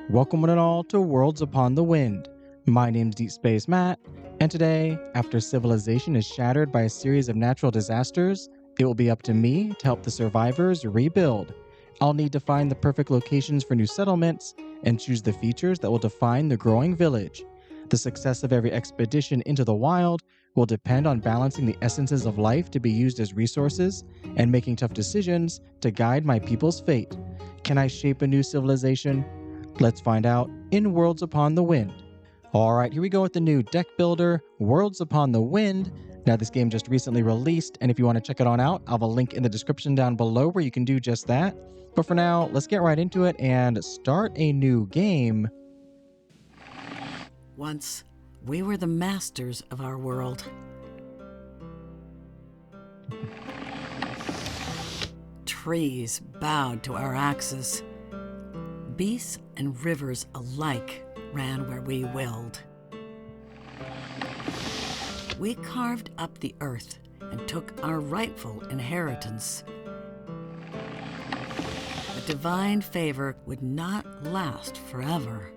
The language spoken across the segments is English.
Welcome one and all to Worlds Upon the Wind. My name's Deep Space Matt, and today, after civilization is shattered by a series of natural disasters, it will be up to me to help the survivors rebuild. I'll need to find the perfect locations for new settlements and choose the features that will define the growing village. The success of every expedition into the wild will depend on balancing the essences of life to be used as resources and making tough decisions to guide my people's fate. Can I shape a new civilization? Let's find out in Worlds Upon the Wind. Alright, here we go with the new deck builder, Worlds Upon the Wind. Now this game just recently released, and if you want to check it on out, I'll have a link in the description down below where you can do just that. But for now, let's get right into it and start a new game. Once, we were the masters of our world. Trees bowed to our axes. Beasts and rivers alike ran where we willed. We carved up the earth and took our rightful inheritance. But divine favor would not last forever.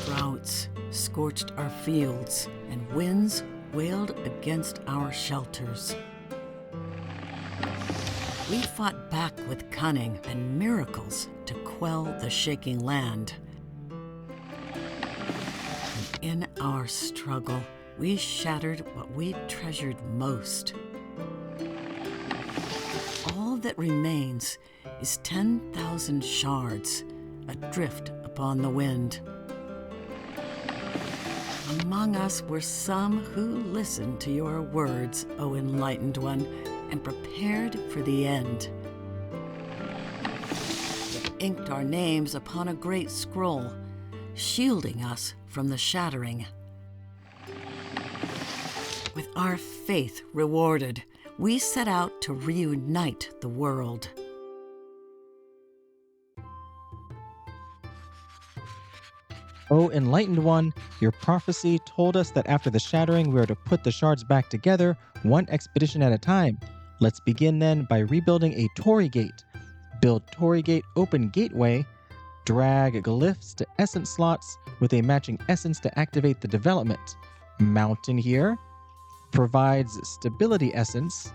Droughts scorched our fields, and winds wailed against our shelters. We fought back with cunning and miracles to quell the shaking land. And in our struggle, we shattered what we treasured most. All that remains is 10,000 shards, adrift upon the wind. Among us were some who listened to your words, O Enlightened One, and prepared for the end. We inked our names upon a great scroll, shielding us from the shattering. With our faith rewarded, we set out to reunite the world. O Enlightened One, your prophecy told us that after the shattering we are to put the shards back together, one expedition at a time. Let's begin then by rebuilding a Torii gate. Build Torii gate open gateway, drag glyphs to essence slots with a matching essence to activate the development. Mountain here provides stability essence.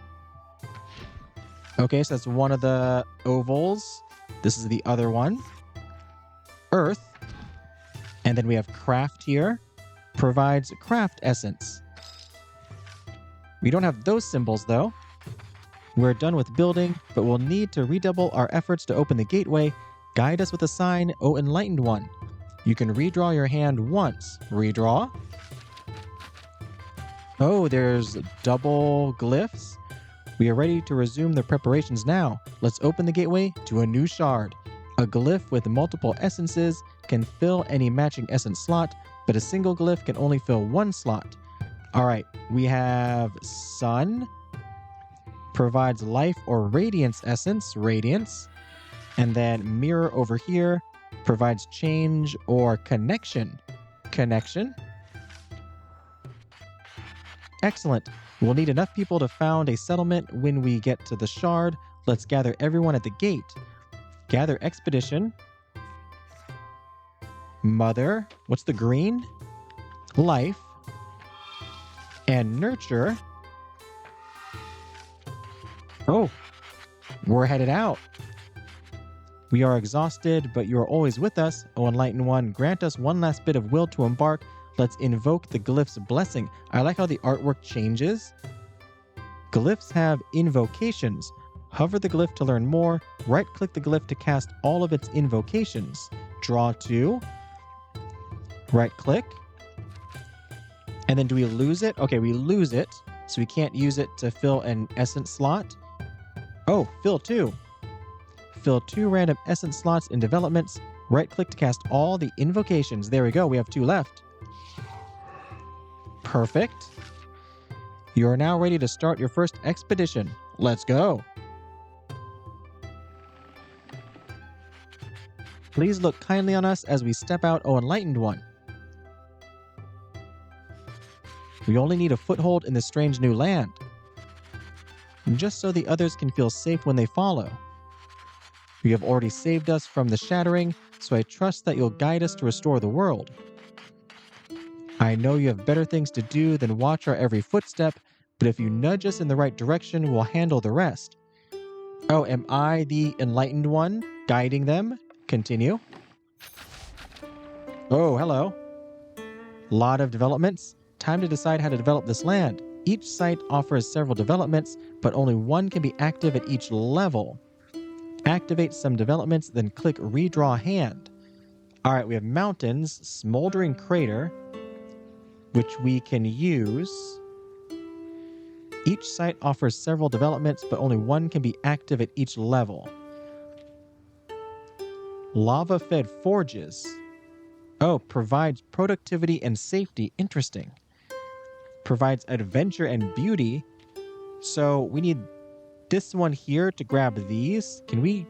Okay, so that's one of the ovals. This is the other one. Earth. And then we have craft here, provides craft essence. We don't have those symbols though. We're done with building, but we'll need to redouble our efforts to open the gateway. Guide us with a sign, O Enlightened One. You can redraw your hand once. Redraw. Oh, there's double glyphs. We are ready to resume the preparations now. Let's open the gateway to a new shard. A glyph with multiple essences can fill any matching essence slot, but a single glyph can only fill one slot. All right, we have Sun, provides life or radiance essence, radiance, and then Mirror over here provides change or connection, connection. Excellent. We'll need enough people to found a settlement when we get to the shard. Let's gather everyone at the gate. Gather expedition. Mother, what's the green? Life. And nurture. Oh, we're headed out. We are exhausted, but you are always with us. O Enlightened One, grant us one last bit of will to embark. Let's invoke the glyph's blessing. I like how the artwork changes. Glyphs have invocations. Hover the glyph to learn more. Right-click the glyph to cast all of its invocations. Draw two. Right-click. And then do we lose it? Okay, we lose it, so we can't use it to fill an essence slot. Oh, fill two. Fill two random essence slots in developments. Right-click to cast all the invocations. There we go, we have two left. Perfect. You are now ready to start your first expedition. Let's go. Please look kindly on us as we step out, O Enlightened One. We only need a foothold in this strange new land, just so the others can feel safe when they follow. You have already saved us from the shattering, so I trust that you'll guide us to restore the world. I know you have better things to do than watch our every footstep, but if you nudge us in the right direction, we'll handle the rest. Oh, am I the enlightened one, guiding them? Continue. Oh, hello. Lot of developments. Time to decide how to develop this land. Each site offers several developments, but only one can be active at each level. Activate some developments, then click Redraw Hand. All right, we have mountains, smoldering crater, which we can use. Each site offers several developments, but only one can be active at each level. Lava-fed forges. Oh, provides productivity and safety. Interesting. Provides adventure and beauty. So we need this one here to grab these. Can we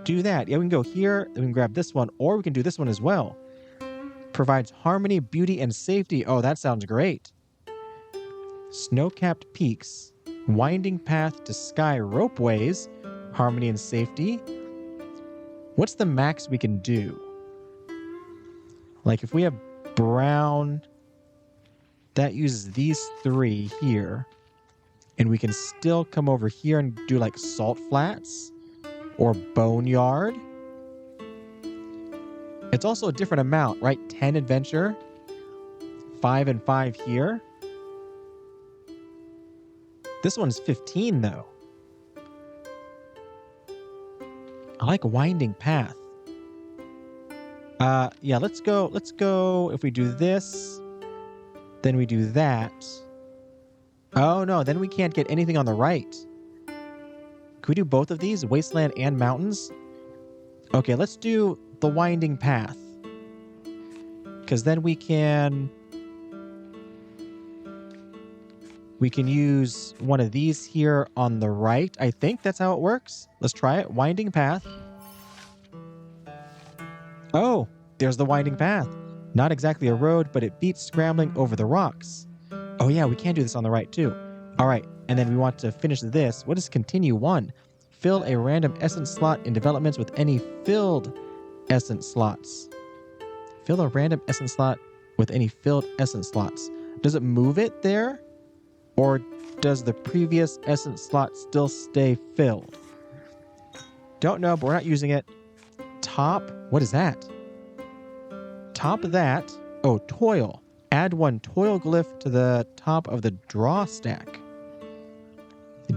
do that? Yeah, we can go here, then we can grab this one, or we can do this one as well. Provides harmony, beauty, and safety. Oh, that sounds great. Snow-capped peaks, winding path to sky ropeways, harmony and safety. What's the max we can do? Like if we have brown, that uses these three here, and we can still come over here and do like salt flats or boneyard. It's also a different amount, right? 10 adventure, 5 and 5 here. This one's 15 though. I like winding path. Yeah, let's go. If we do this, then we do that. Oh no, then we can't get anything on the right. Can we do both of these? Wasteland and mountains? Okay, let's do the winding path. Because then we can use one of these here on the right. I think that's how it works. Let's try it. Winding path. Oh, there's the winding path. Not exactly a road, but it beats scrambling over the rocks. Oh yeah, we can do this on the right too. All right, and then we want to finish this. What is continue 1? Fill a random essence slot in developments with any filled essence slots. Fill a random essence slot with any filled essence slots. Does it move it there? Or does the previous essence slot still stay filled? Don't know, but we're not using it. Top, what is that? Top that. Oh, toil. Add 1 toil glyph to the top of the draw stack.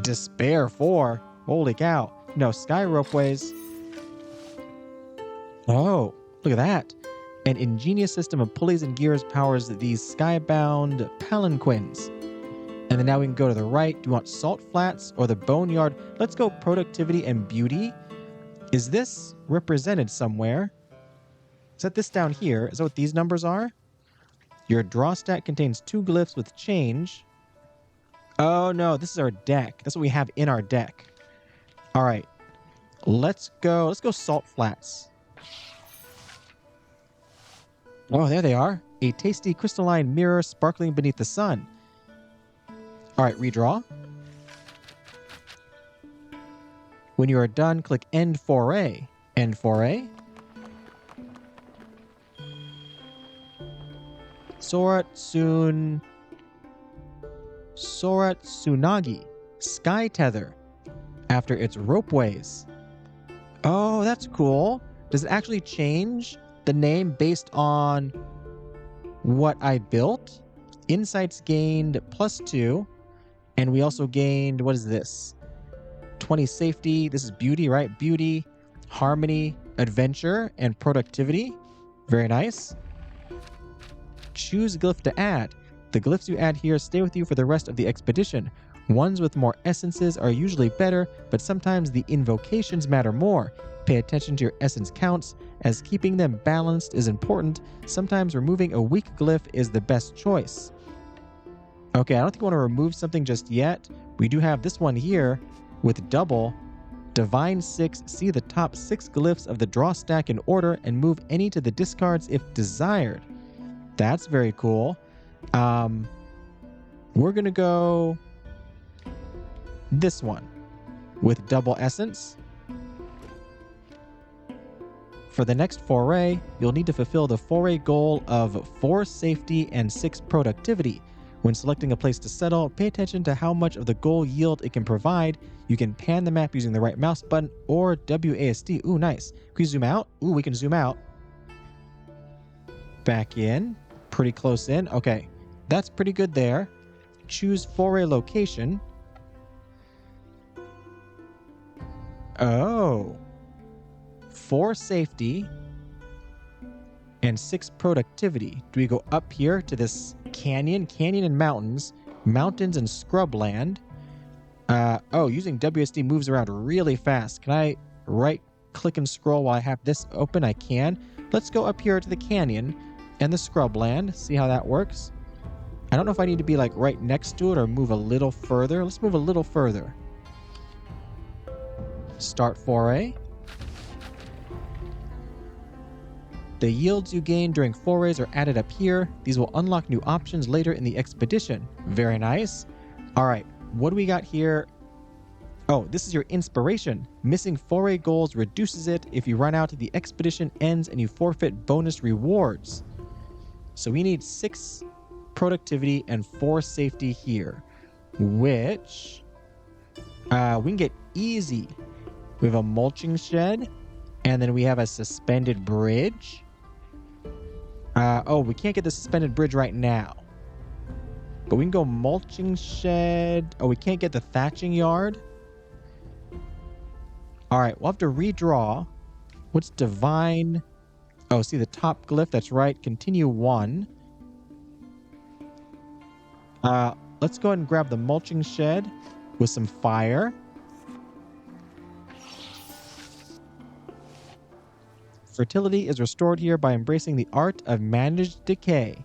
Despair 4. Holy cow. No, sky ropeways. Oh, look at that. An ingenious system of pulleys and gears powers these skybound palanquins. And then now we can go to the right. Do you want salt flats or the boneyard? Let's go productivity and beauty. Is this represented somewhere? Is that this down here? Is that what these numbers are? Your draw stack contains 2 glyphs with change. Oh no, this is our deck. That's what we have in our deck. All right, let's go salt flats. Oh, there they are. A tasty crystalline mirror sparkling beneath the sun. All right, redraw. When you are done, click End Foray. End Foray. Soratsunagi. Sky Tether. After its ropeways. Oh, that's cool. Does it actually change the name based on what I built? Insights gained +2. And we also gained, what is this? 20 safety. This is beauty, right? Beauty, harmony, adventure, and productivity. Very nice. Choose glyph to add. The glyphs you add here stay with you for the rest of the expedition. Ones with more essences are usually better, but sometimes the invocations matter more. Pay attention to your essence counts, as keeping them balanced is important. Sometimes removing a weak glyph is the best choice. Okay, I don't think I want to remove something just yet. We do have this one here with double. Divine 6, see the top 6 glyphs of the draw stack in order and move any to the discards if desired. That's very cool. We're going to go this one with double essence. For the next foray, you'll need to fulfill the foray goal of 4 safety and 6 productivity. When selecting a place to settle, pay attention to how much of the goal yield it can provide. You can pan the map using the right mouse button or WASD. Ooh, nice. Can we zoom out? Ooh, we can zoom out. Back in. Pretty close in. Okay, that's pretty good there. Choose foray location. Oh. 4 safety and 6 productivity. Do we go up here to this canyon and mountains and scrubland? Oh, using WSD moves around really fast. Can I right click and scroll while I have this open? I can. Let's go up here to the canyon and the scrubland, see how that works. I don't know if I need to be like right next to it or move a little further. Let's move a little further. Start foray. The yields you gain during forays are added up here. These will unlock new options later in the expedition. Very nice. All right, what do we got here? Oh, this is your inspiration. Missing foray goals reduces it. If you run out, the expedition ends and you forfeit bonus rewards. So we need 6 productivity and 4 safety here, which we can get easy. We have a mulching shed, and then we have a suspended bridge. Oh, we can't get the suspended bridge right now. But we can go mulching shed. Oh, we can't get the thatching yard. All right, we'll have to redraw. What's divine? Oh, see the top glyph. That's right. Continue 1. Let's go ahead and grab the mulching shed with some fire. Fertility is restored here by embracing the art of managed decay.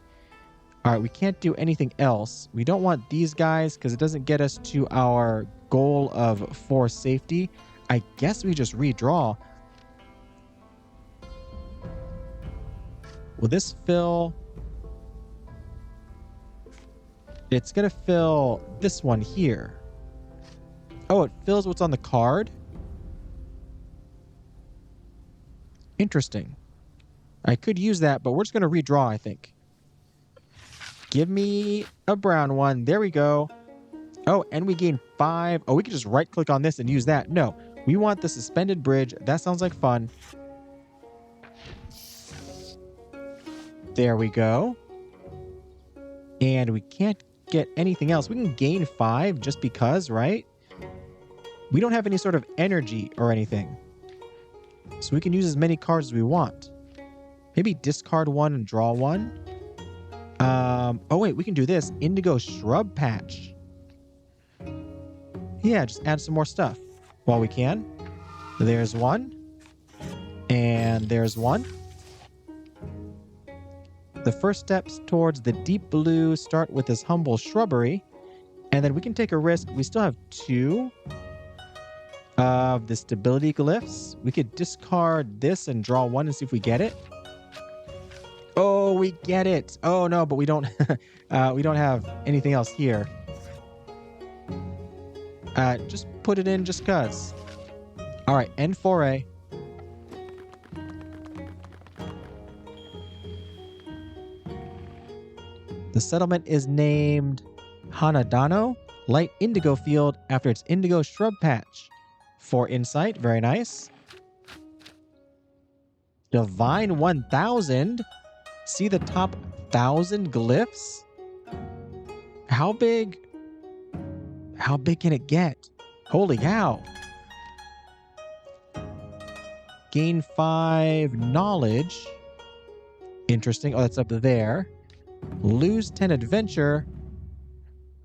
All right, we can't do anything else. We don't want these guys because it doesn't get us to our goal of 4 safety. I guess we just redraw. Will this fill? It's going to fill this one here. Oh, it fills what's on the card? Interesting. I could use that, but we're just going to redraw, I think. Give me a brown one. There we go. Oh, and we gain 5. Oh, we could just right-click on this and use that. No, we want the suspended bridge. That sounds like fun. There we go. And we can't get anything else. We can gain 5 just because, right? We don't have any sort of energy or anything. So we can use as many cards as we want. Maybe discard 1 and draw 1. Oh wait, we can do this. Indigo shrub patch. Yeah, just add some more stuff while we can. There's 1. And there's 1. The first steps towards the deep blue start with this humble shrubbery. And then we can take a risk. We still have 2 of the stability glyphs. We could discard this and draw 1 and see if we get it. Oh, we get it. Oh no, but we don't we don't have anything else here. Just put it in just cuz. All right, end foray. The settlement is named Hanadano, light indigo field after its indigo shrub patch. 4 insight, very nice. Divine 1000. See the top 1,000 glyphs? How big can it get? Holy cow. Gain 5 knowledge. Interesting. Oh, that's up there. Lose 10 adventure,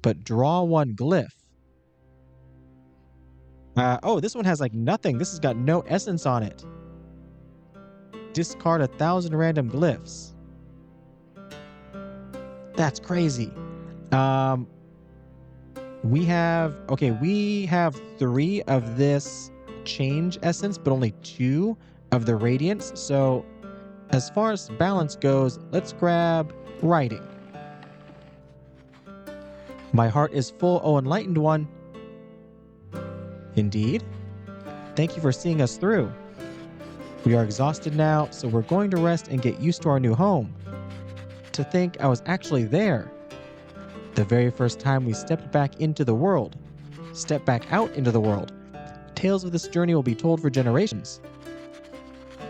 but draw 1 glyph. Oh, this one has like nothing. This has got no essence on it. Discard 1,000 random glyphs. That's crazy. We have 3 of this change essence, but only 2 of the radiance. So as far as balance goes, let's grab writing. My heart is full, O enlightened one. Indeed. Thank you for seeing us through. We are exhausted now, so we're going to rest and get used to our new home. To think I was actually there. The very first time we stepped back into the world. Stepped back out into the world. Tales of this journey will be told for generations.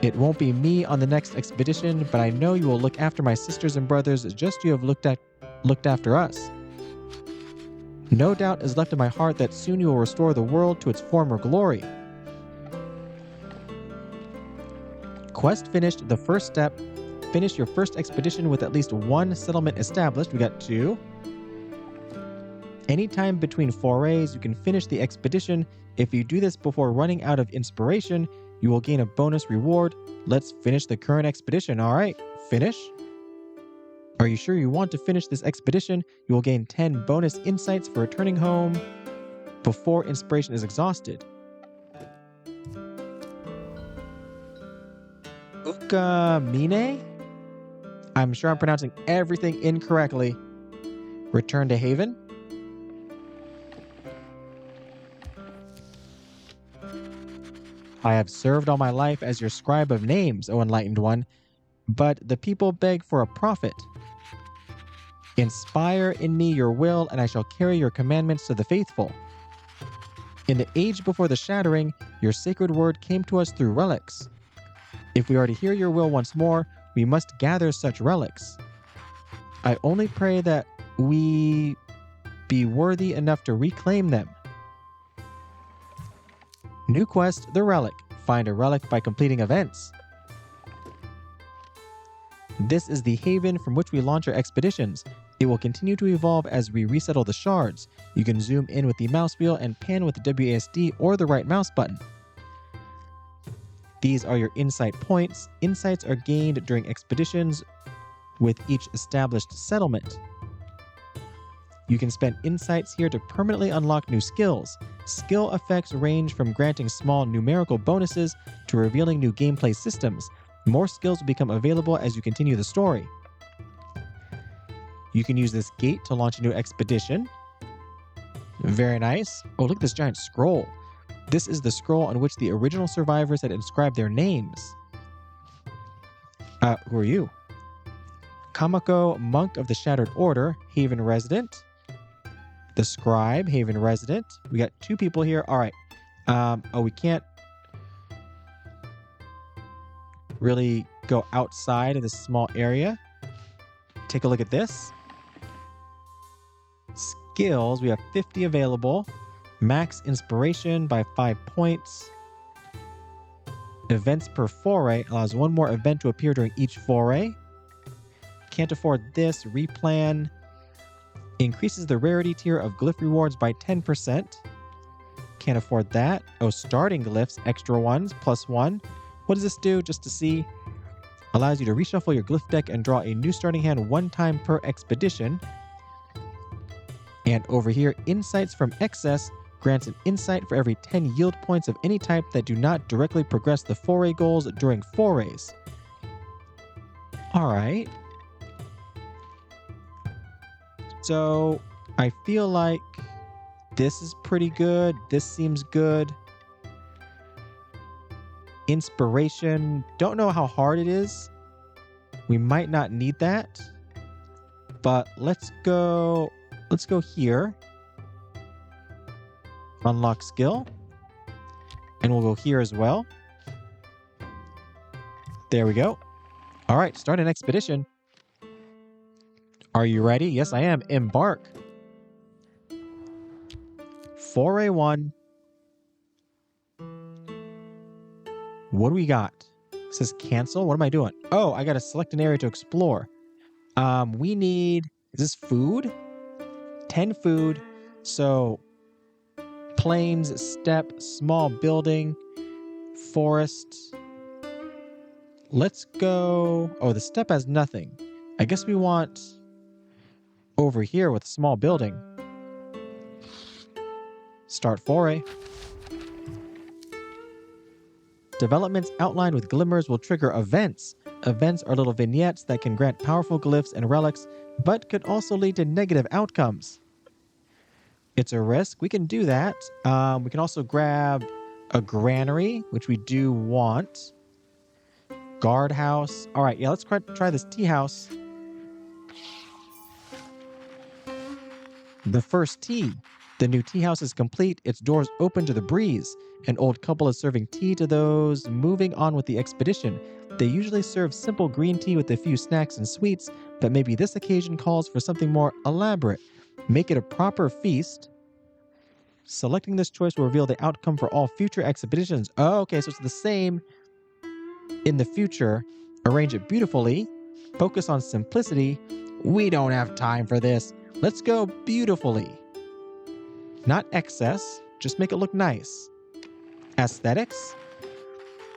It won't be me on the next expedition, but I know you will look after my sisters and brothers just as you have looked after us. No doubt is left in my heart that soon you will restore the world to its former glory. Quest finished, the first step. Finish your first expedition with at least one settlement established. We got 2. Anytime between forays, you can finish the expedition. If you do this before running out of inspiration, you will gain a bonus reward. Let's finish the current expedition. All right, finish. Are you sure you want to finish this expedition? You will gain 10 bonus insights for returning home before inspiration is Ukamine? I'm sure I'm pronouncing everything incorrectly. Return to Haven. I have served all my life as your scribe of names, O Enlightened One, but the people beg for a prophet. Inspire in me your will, and I shall carry your commandments to the faithful. In the age before the shattering, your sacred word came to us through relics. If we are to hear your will once more, we must gather such relics. I only pray that we be worthy enough to reclaim them. New quest, the relic. Find a relic by completing events. This is the haven from which we launch our expeditions. It will continue to evolve as we resettle the shards. You can zoom in with the mouse wheel and pan with the WASD or the right mouse button. These are your insight points. Insights are gained during expeditions with each established settlement. You can spend insights here to permanently unlock new skills. Skill effects range from granting small numerical bonuses to revealing new gameplay systems. More skills will become available as you continue the story. You can use this gate to launch a new expedition. Very nice. Oh, look at this giant scroll. This is the scroll on which the original survivors had inscribed their names. Who are you? Kamako, Monk of the Shattered Order, Haven Resident. The Scribe, Haven Resident. We got 2 people here. All right. We can't really go outside of this small area. Take a look at this. Skills, we have 50 available. Max inspiration by 5 points. Events per foray allows 1 more event to appear during each foray. Can't afford this. Replan increases the rarity tier of glyph rewards by 10%. Can't afford that. Oh, starting glyphs, extra ones, +1. What does this do? Just to see. Allows you to reshuffle your glyph deck and draw a new starting hand 1 time per expedition. And over here, insights from excess grants an insight for every 10 yield points of any type that do not directly progress the foray goals during forays. All right. So I feel like this is pretty good. This seems good. Inspiration. Don't know how hard it is. We might not need that. But let's go here. Unlock skill. And we'll go here as well. There we go. All right, start an expedition. Are you ready? Yes, I am. Embark. Foray 1. What do we got? It says cancel. What am I doing? Oh, I got to select an area to explore. We need, is this food? 10 food. So plains, steppe, small building, forest. Let's go. Oh, the steppe has nothing. I guess we want over here with a small building. Start foray. Developments outlined with glimmers will trigger events. Events are little vignettes that can grant powerful glyphs and relics, but could also lead to negative outcomes. It's a risk. We can do that. We can also grab a granary, which we do want. Guardhouse. All right, yeah, let's try this tea house. The first tea. The new tea house is complete, its doors open to the breeze. An old couple is serving tea to those moving on with the expedition. They usually serve simple green tea with a few snacks and sweets, but maybe this occasion calls for something more elaborate. Make it a proper feast. Selecting this choice will reveal the outcome for all future expeditions. Oh, okay, so it's the same in the future. Arrange it beautifully. Focus on simplicity. We don't have time for this. Let's go beautifully. Not excess, just make it look nice. Aesthetics.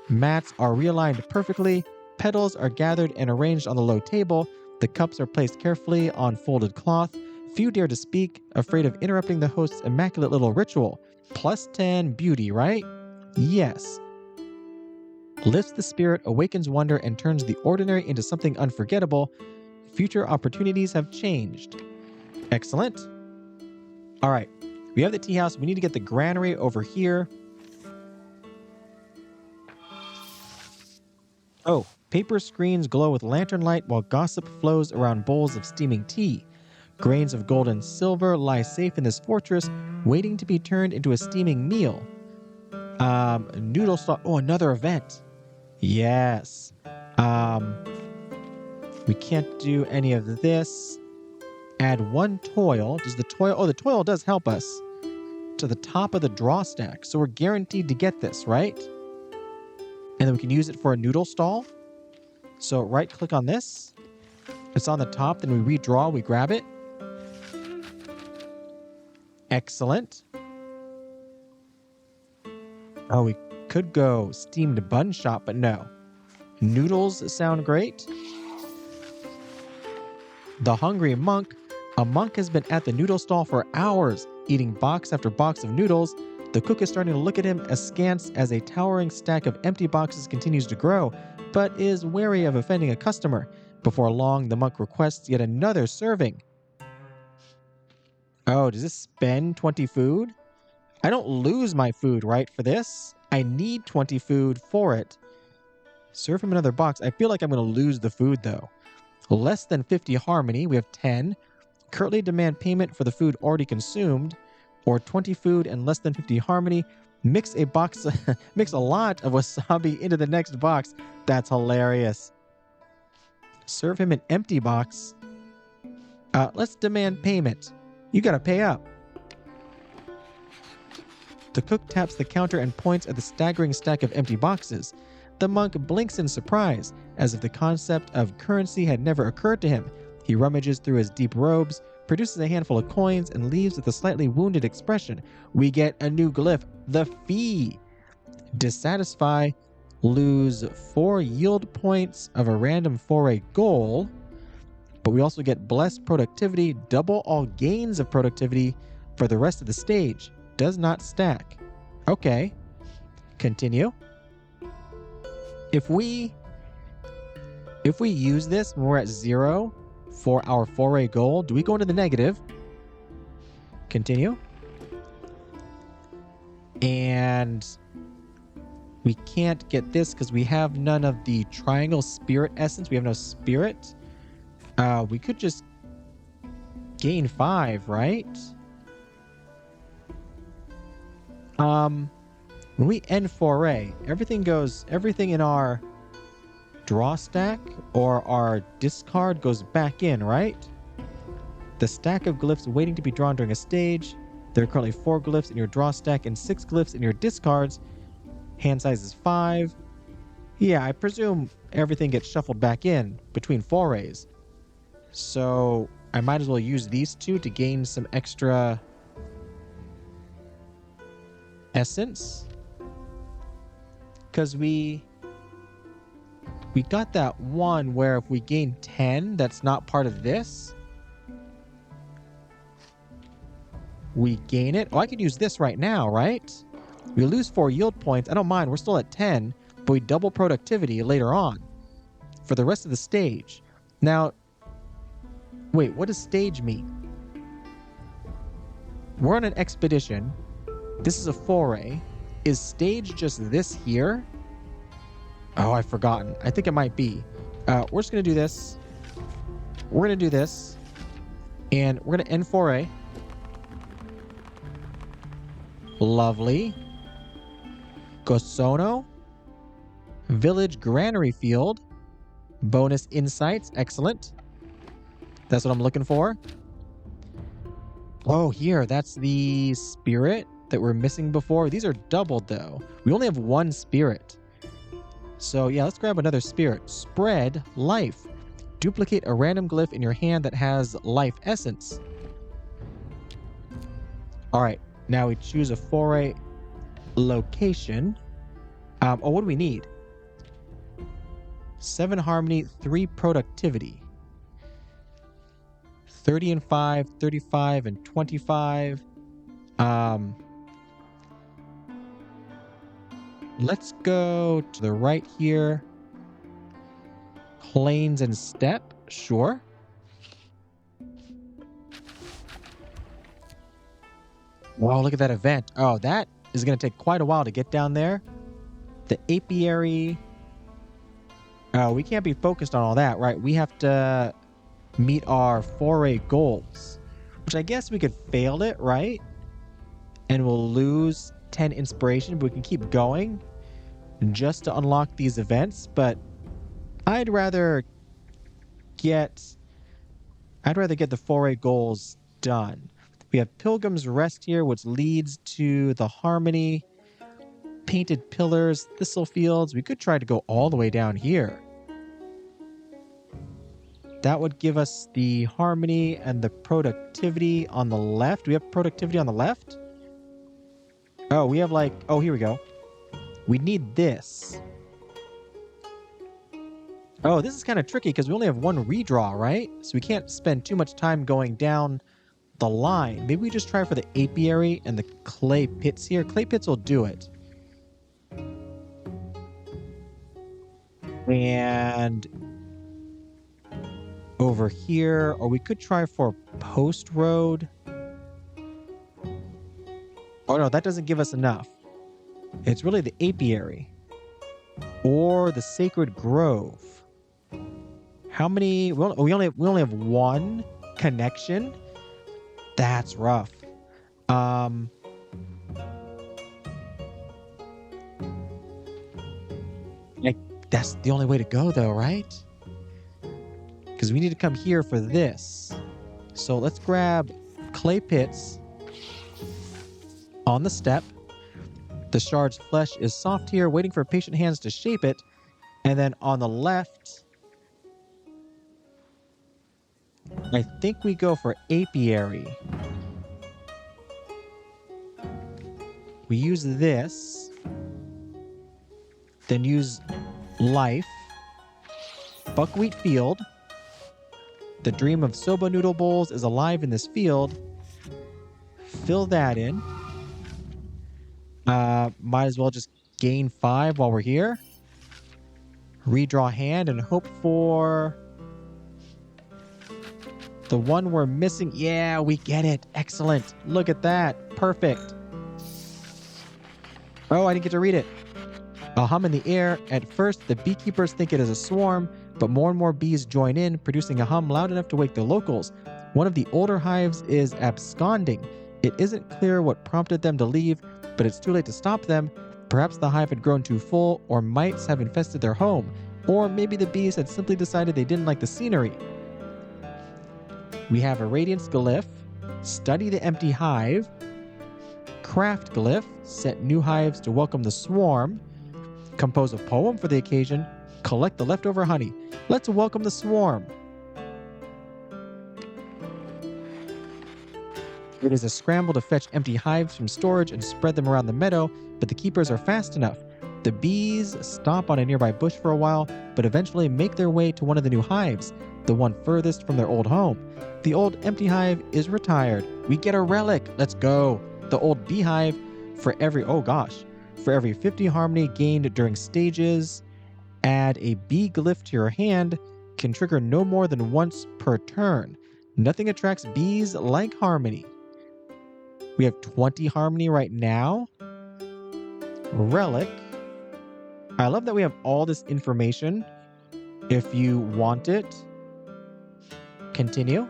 Mats are realigned perfectly. Petals are gathered and arranged on the low table. The cups are placed carefully on folded cloth. Few dare to speak, afraid of interrupting the host's immaculate little ritual. +10 beauty, right? Yes. Lifts the spirit, awakens wonder, and turns the ordinary into something unforgettable. Future opportunities have changed. Excellent. All right. We have the tea house. We need to get the granary over here. Oh, paper screens glow with lantern light while gossip flows around bowls of steaming tea. Grains of gold and silver lie safe in this fortress, waiting to be turned into a steaming meal. Noodle stock. Oh, another event. Yes. We can't do any of this. Add 1 toil. Does the toil... Oh, the toil does help us. To the top of the draw stack. So we're guaranteed to get this, right? And then we can use it for a noodle stall. So right-click on this. It's on the top. Then we redraw. We grab it. Excellent. Oh, we could go steamed bun shop, but no. Noodles sound great. The hungry monk. A monk has been at the noodle stall for hours, eating box after box of noodles. The cook is starting to look at him askance as a towering stack of empty boxes continues to grow, but is wary of offending a customer. Before long, the monk requests yet another serving. Oh, does this spend 20 food? I don't lose my food, right, for this? I need 20 food for it. Serve him another box. I feel like I'm going to lose the food, though. Less than 50 harmony. We have 10. Currently demand payment for the food already consumed. Or 20 food and less than 50 harmony. Mix a box, mix a lot of wasabi into the next box. That's hilarious. Serve him an empty box. Let's demand payment. You gotta pay up. The cook taps the counter and points at the staggering stack of empty boxes. The monk blinks in surprise, as if the concept of currency had never occurred to him. He rummages through his deep robes, produces a handful of coins, and leaves with a slightly wounded expression. We get a new glyph, the fee. Dissatisfy, lose 4 yield points of a random foray goal, but we also get blessed productivity, double all gains of productivity for the rest of the stage. Does not stack. Okay. Continue. If we use this when we're at 0 for our foray goal, do we go into the negative? Continue. And we can't get this because we have none of the triangle spirit essence. We have no spirit. We could just gain 5, right? When we end Foray, everything in our draw stack or our discard goes back in, right? The stack of glyphs waiting to be drawn during a stage. There are currently 4 glyphs in your draw stack and 6 glyphs in your discards. Hand size is 5. Yeah, I presume everything gets shuffled back in between forays. So I might as well use these 2 to gain some extra essence. Because we got that one where if we gain 10, that's not part of this. We gain it. Oh, I could use this right now, right? We lose 4 yield points. I don't mind. We're still at 10, but we double productivity later on for the rest of the stage. Now, wait, what does stage mean? We're on an expedition. This is a foray. Is stage just this here? Oh, I've forgotten. I think it might be. We're just going to do this. We're going to do this. And we're going to end Foray. Lovely. Gosono. Village Granary Field. Bonus insights. Excellent. That's what I'm looking for. Oh, here. That's the spirit that we're missing before. These are doubled, though. We only have one spirit. So, yeah, let's grab another spirit. Spread life. Duplicate a random glyph in your hand that has life essence. All right. Now we choose a Foray location. What do we need? 7 harmony, 3 productivity. 30 and 5, 35 and 25. Let's go to the right here. Plains and steppe, sure. Wow, look at that event. Oh, that is going to take quite a while to get down there. The apiary. Oh, we can't be focused on all that, right? We have to meet our Foray goals, which I guess we could fail it, right? And we'll lose 10 inspiration, but we can keep going just to unlock these events. But I'd rather get the Foray goals done. We have Pilgrim's Rest here, which leads to the Harmony, Painted Pillars, Thistle Fields. We could try to go all the way down here. That would give us the Harmony and the Productivity on the left. Do we have Productivity on the left? Oh, we have like... Oh, here we go. We need this. Oh, this is kind of tricky because we only have one redraw, right? So we can't spend too much time going down the line. Maybe we just try for the apiary and the clay pits here. Clay pits will do it. And over here, or we could try for post road. Oh no, that doesn't give us enough. It's really the apiary or the sacred grove. How many? We only have one connection. That's rough. That's the only way to go, though, right? Because we need to come here for this. So let's grab clay pits on the step. The shard's flesh is soft here, waiting for patient hands to shape it. And then on the left, I think we go for apiary. We use this, then use life, buckwheat field. The dream of soba noodle bowls is alive in this field. Fill that in. Might as well just gain 5 while we're here. Redraw hand and hope for the one we're missing. Yeah, we get it. Excellent. Look at that. Perfect. Oh, I didn't get to read it. A hum in the air. At first, the beekeepers think it is a swarm, but more and more bees join in, producing a hum loud enough to wake the locals. One of the older hives is absconding. It isn't clear what prompted them to leave, but it's too late to stop them. Perhaps the hive had grown too full, or mites have infested their home, or maybe the bees had simply decided they didn't like the scenery. We have a radiance glyph, study the empty hive, craft glyph, set new hives to welcome the swarm, compose a poem for the occasion, collect the leftover honey. Let's welcome the swarm. It is a scramble to fetch empty hives from storage and spread them around the meadow, but the keepers are fast enough. The bees stop on a nearby bush for a while, but eventually make their way to one of the new hives, the one furthest from their old home. The old empty hive is retired. We get a relic. Let's go. The old beehive, for every 50 harmony gained during stages, add a bee glyph to your hand, can trigger no more than once per turn. Nothing attracts bees like harmony. We have 20 harmony right now. Relic. I love that we have all this information. If you want it, continue.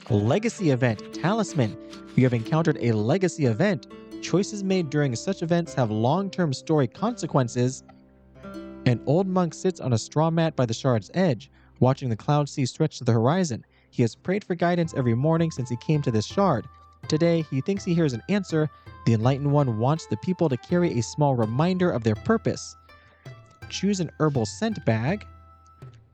Legacy event, talisman. You have encountered a legacy event. Choices made during such events have long-term story consequences. An old monk sits on a straw mat by the shard's edge, watching the cloud sea stretch to the horizon. He has prayed for guidance every morning since he came to this shard. Today, he thinks he hears an answer. The Enlightened One wants the people to carry a small reminder of their purpose. Choose an herbal scent bag.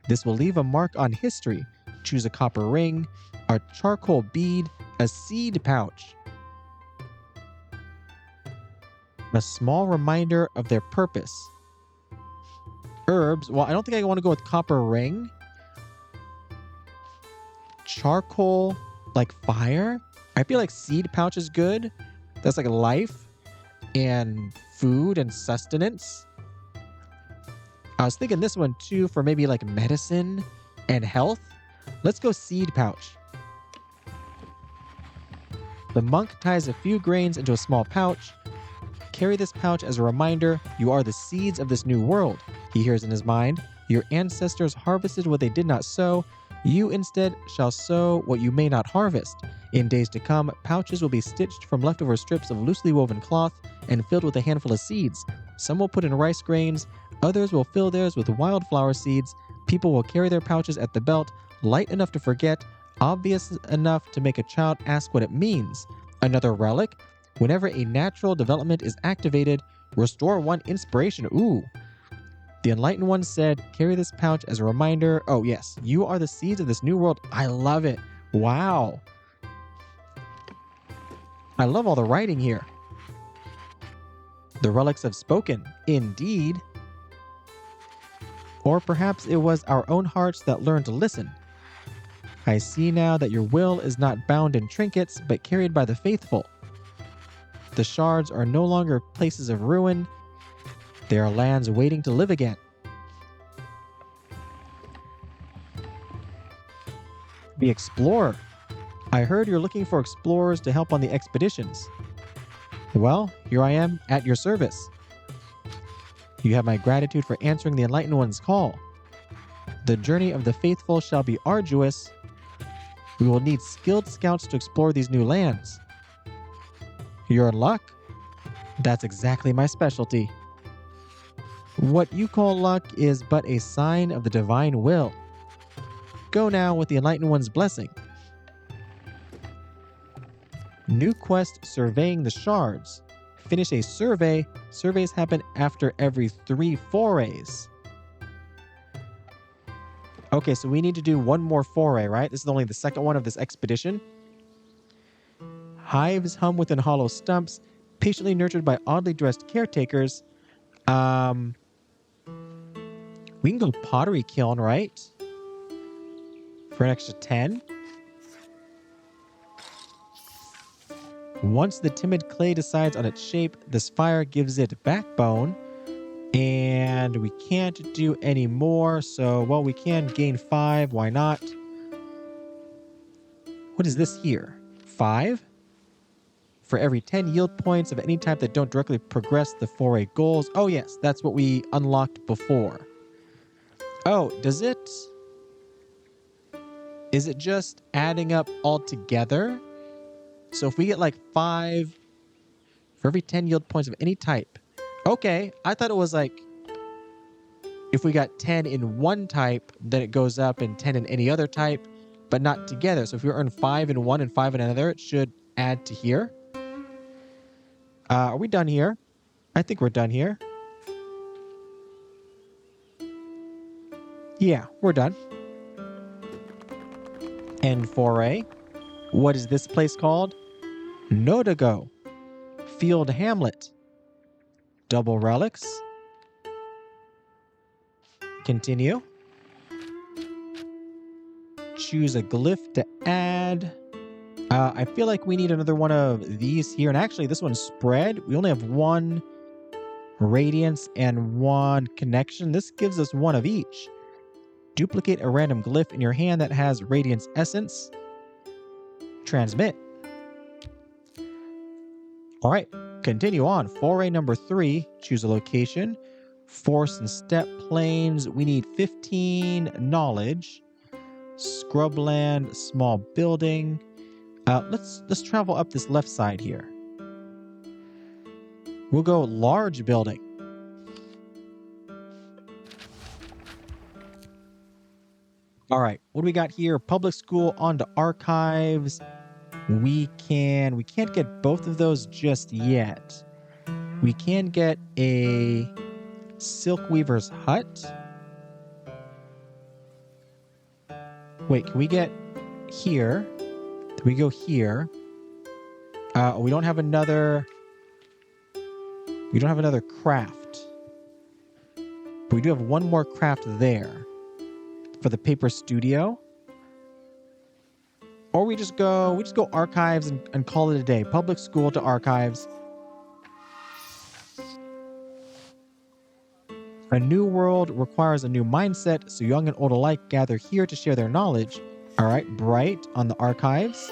This will leave a mark on history. Choose a copper ring, a charcoal bead, a seed pouch. A small reminder of their purpose. Herbs. Well, I don't think I want to go with copper ring. Charcoal, like fire. I feel like seed pouch is good. That's like life and food and sustenance. I was thinking this one too for maybe like medicine and health. Let's go seed pouch. The monk ties a few grains into a small pouch. Carry this pouch as a reminder you are the seeds of this new world. He hears in his mind, your ancestors harvested what they did not sow. You instead shall sow what you may not harvest. In days to come, pouches will be stitched from leftover strips of loosely woven cloth and filled with a handful of seeds. Some will put in rice grains, others will fill theirs with wildflower seeds. People will carry their pouches at the belt, light enough to forget, obvious enough to make a child ask what it means. Another relic, whenever a natural development is activated, restore 1 inspiration. Ooh. The Enlightened One said, carry this pouch as a reminder. Oh yes, you are the seeds of this new world. I love it. Wow. I love all the writing here. The relics have spoken. Indeed. Or perhaps it was our own hearts that learned to listen. I see now that your will is not bound in trinkets, but carried by the faithful. The shards are no longer places of ruin. They are lands waiting to live again. The explorer. I heard you're looking for explorers to help on the expeditions. Well, here I am at your service. You have my gratitude for answering the Enlightened One's call. The journey of the faithful shall be arduous. We will need skilled scouts to explore these new lands. You're in luck. That's exactly my specialty. What you call luck is but a sign of the divine will. Go now with the Enlightened One's blessing. New quest, surveying the shards. Finish a survey. Surveys happen after every 3 forays. Okay, so we need to do 1 more foray, right? This is only the second one of this expedition. Hives hum within hollow stumps, patiently nurtured by oddly dressed caretakers. We can go pottery kiln, right? For an extra 10. Once the timid clay decides on its shape, this fire gives it backbone. And we can't do any more, so, well, we can gain 5. Why not? What is this here? 5? For every 10 yield points of any type that don't directly progress the foray goals. Oh, yes, that's what we unlocked before. Oh, does it... Is it just adding up all together? So if we get like 5 for every 10 yield points of any type. Okay, I thought it was like if we got 10 in one type, then it goes up and 10 in any other type, but not together. So if we earn 5 in one and 5 in another, it should add to here. Are we done here? I think we're done here. Yeah, we're done. And Foray. What is this place called? Nodago. Field Hamlet. Double relics. Continue. Choose a glyph to add. I feel like we need another one of these here. And actually, this one's spread. We only have 1 radiance and 1 connection. This gives us 1 of each. Duplicate a random glyph in your hand that has radiance essence. Transmit. All right. Continue on. Foray number 3. Choose a location. Force and step plains. We need 15 knowledge. Scrubland, small building. Let's travel up this left side here. We'll go large building. All right, what do we got here? Public school onto archives. We can't get both of those just yet. We can get a silk weaver's hut. Wait, can we get here? Can we go here? We don't have another craft. But we do have one more craft there for the paper studio. Or we just go archives and call it a day. Public school to archives. A new world requires a new mindset, so young and old alike gather here to share their knowledge. All right, Bright on the archives.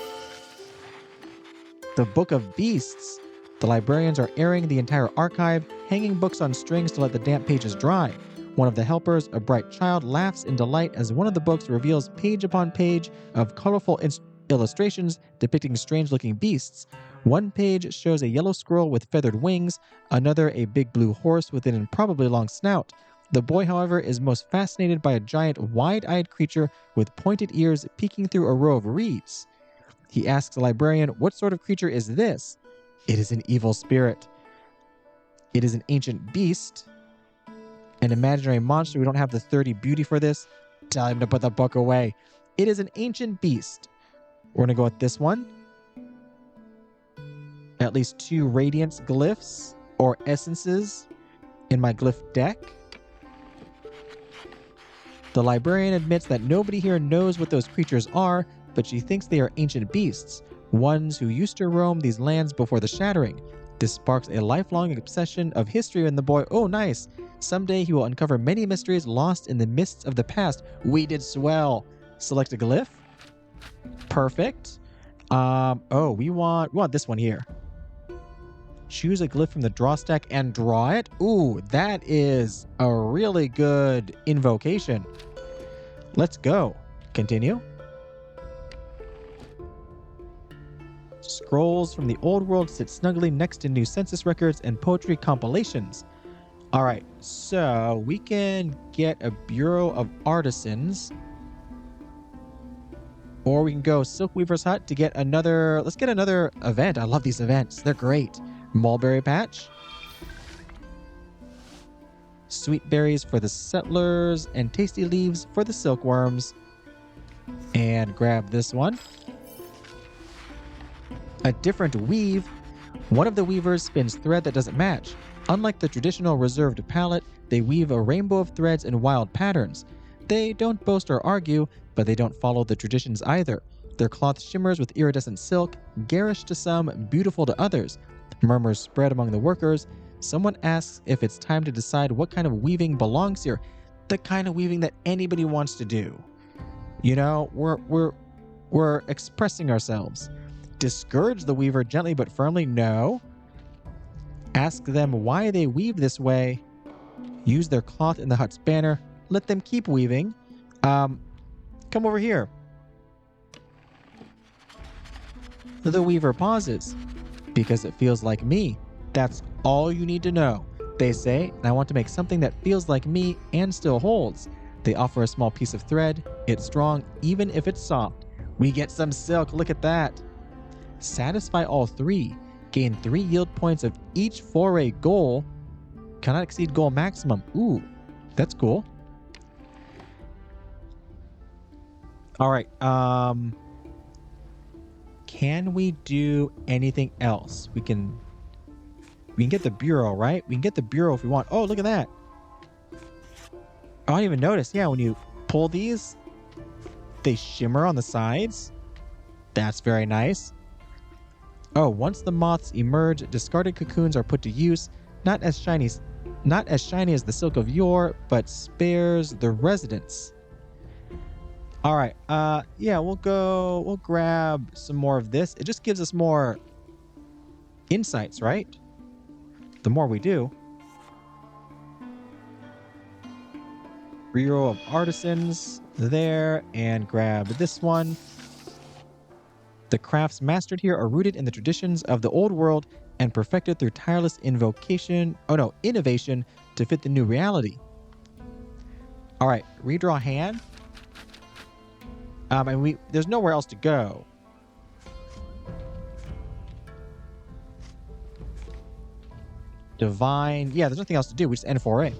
The Book of Beasts. The librarians are airing the entire archive, hanging books on strings to let the damp pages dry. One of the helpers, a bright child, laughs in delight as one of the books reveals page upon page of colorful illustrations depicting strange-looking beasts. One page shows a yellow squirrel with feathered wings, another a big blue horse with an improbably long snout. The boy, however, is most fascinated by a giant, wide-eyed creature with pointed ears peeking through a row of reeds. He asks the librarian, "What sort of creature is this?" "It is an evil spirit. It is an ancient beast. An imaginary monster." We don't have the 30 beauty for this. Tell him to put the book away. "It is an ancient beast." We're going to go with this one. At least 2 radiance glyphs or essences in my glyph deck. The librarian admits that nobody here knows what those creatures are, but she thinks they are ancient beasts, ones who used to roam these lands before the shattering. This sparks a lifelong obsession of history in the boy. Oh, nice. Someday he will uncover many mysteries lost in the mists of the past. We did swell. Select a glyph. Perfect. We want this one here. Choose a glyph from the draw stack and draw it. Ooh, that is a really good invocation. Let's go. Continue. Scrolls from the old world sit snugly next to new census records and poetry compilations. All right, so we can get a Bureau of Artisans. Or we can go Silk Weaver's Hut to get another... Let's get another event. I love these events. They're great. Mulberry Patch. Sweet berries for the settlers and tasty leaves for the silkworms. And grab this one. A different weave. One of the weavers spins thread that doesn't match. Unlike the traditional reserved palette, they weave a rainbow of threads in wild patterns. They don't boast or argue, but they don't follow the traditions either. Their cloth shimmers with iridescent silk, garish to some, beautiful to others. Murmurs spread among the workers. Someone asks if it's time to decide what kind of weaving belongs here. The kind of weaving that anybody wants to do. You know, we're expressing ourselves. Discourage the weaver gently but firmly. No. Ask them why they weave this way. Use their cloth in the hut's banner. Let them keep weaving. Come over here. The weaver pauses. Because it feels like me. That's all you need to know. They say, and I want to make something that feels like me and still holds. They offer a small piece of thread. It's strong, even if it's soft. We get some silk. Look at that. Satisfy all 3. Gain 3 yield points of each foray goal. Cannot exceed goal maximum. Ooh, that's cool. All right. Can we do anything else? We can get the bureau, right? We can get the bureau if we want. Oh, look at that. I didn't even notice. Yeah, when you pull these, they shimmer on the sides. That's very nice. Oh, once the moths emerge, discarded cocoons are put to use. Not as shiny as the silk of yore, but spares the residents. All right. Yeah, we'll grab some more of this. It just gives us more insights, right? the more we do. Reroll of artisans there, and grab this one. The crafts mastered here are rooted in the traditions of the old world and perfected through tireless innovation to fit the new reality. All right, redraw hand. And there's nowhere else to go. Divine. Yeah, there's nothing else to do. We just end Foray.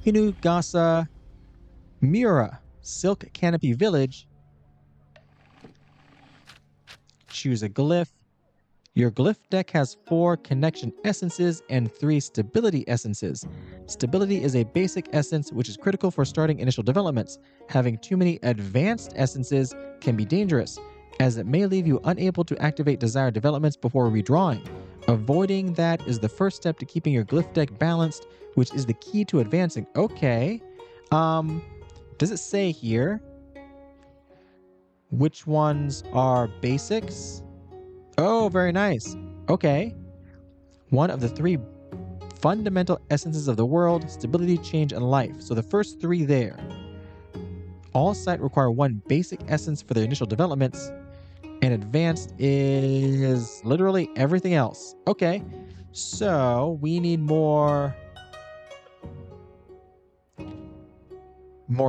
Hinugasa Mura, Silk Canopy Village. Choose a glyph. Your glyph deck has 4 connection essences and 3 stability essences. Stability is a basic essence which is critical for starting initial developments. Having too many advanced essences can be dangerous, as it may leave you unable to activate desired developments before redrawing. Avoiding that is the first step to keeping your glyph deck balanced, which is the key to advancing. Okay. Does it say here which ones are basics? Oh, very nice. Okay. One of the 3 fundamental essences of the world: stability, change, and life. So the first 3 there. All sites require 1 basic essence for their initial developments, and advanced is literally everything else. Okay. So we need more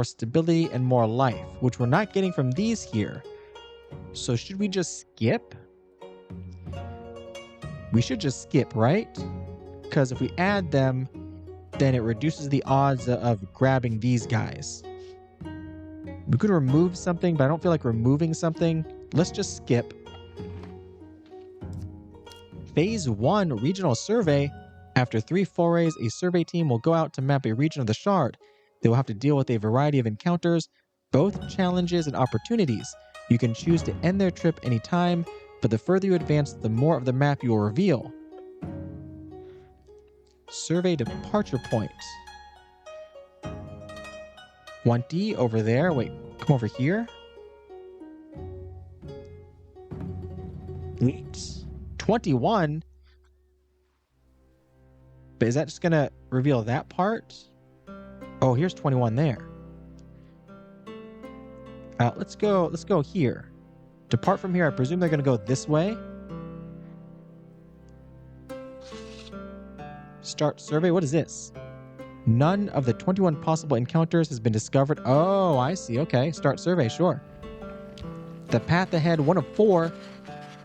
stability and more life, which we're not getting from these here. So should we just skip? We should just skip, right? Because if we add them, then it reduces the odds of grabbing these guys. We could remove something, but I don't feel like removing something. Let's just skip. Phase 1 Regional Survey. After 3 forays, a survey team will go out to map a region of the shard. They will have to deal with a variety of encounters, both challenges and opportunities. You can choose to end their trip anytime, but the further you advance, the more of the map you will reveal. Survey departure point. 20 over there. Wait, come over here. 21. But is that just gonna reveal that part? Oh, here's 21 there. Let's go here. Depart from here. I presume they're gonna go this way. Start survey. What is this? None of the 21 possible encounters has been discovered. Oh, I see. Okay. Start survey. Sure. The path ahead, 1 of 4.